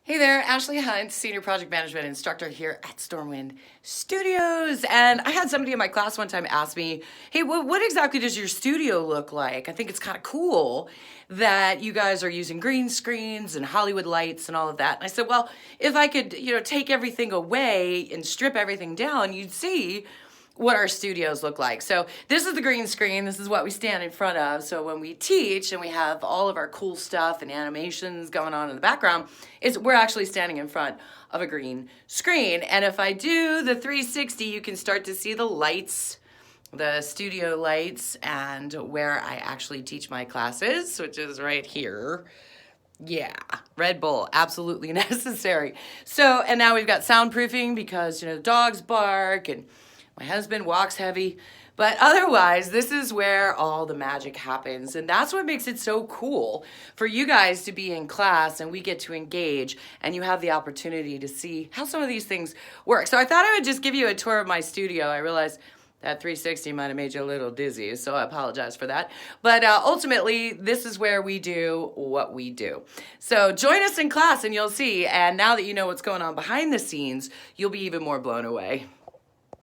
Hey there, Ashley Hunt, Senior Project Management Instructor here at StormWind Studios. And I had somebody in my class one time ask me, hey, what exactly does your studio look like? I think it's kind of cool that you guys are using green screens and Hollywood lights and all of that. And I said, well, if I could, take everything away and strip everything down, you'd see what our studios look like. So this is the green screen. This is what we stand in front of. So when we teach and we have all of our cool stuff and animations going on in the background, we're actually standing in front of a green screen. And if I do the 360, you can start to see the lights, the studio lights, and where I actually teach my classes, which is right here. Yeah, Red Bull, absolutely necessary. So, and now we've got soundproofing because, dogs bark and my husband walks heavy, but otherwise, this is where all the magic happens. And that's what makes it so cool for you guys to be in class and we get to engage and you have the opportunity to see how some of these things work. So I thought I would just give you a tour of my studio. I realized that 360 might have made you a little dizzy, so I apologize for that. But ultimately, this is where we do what we do. So join us in class and you'll see. And now that you know what's going on behind the scenes, you'll be even more blown away.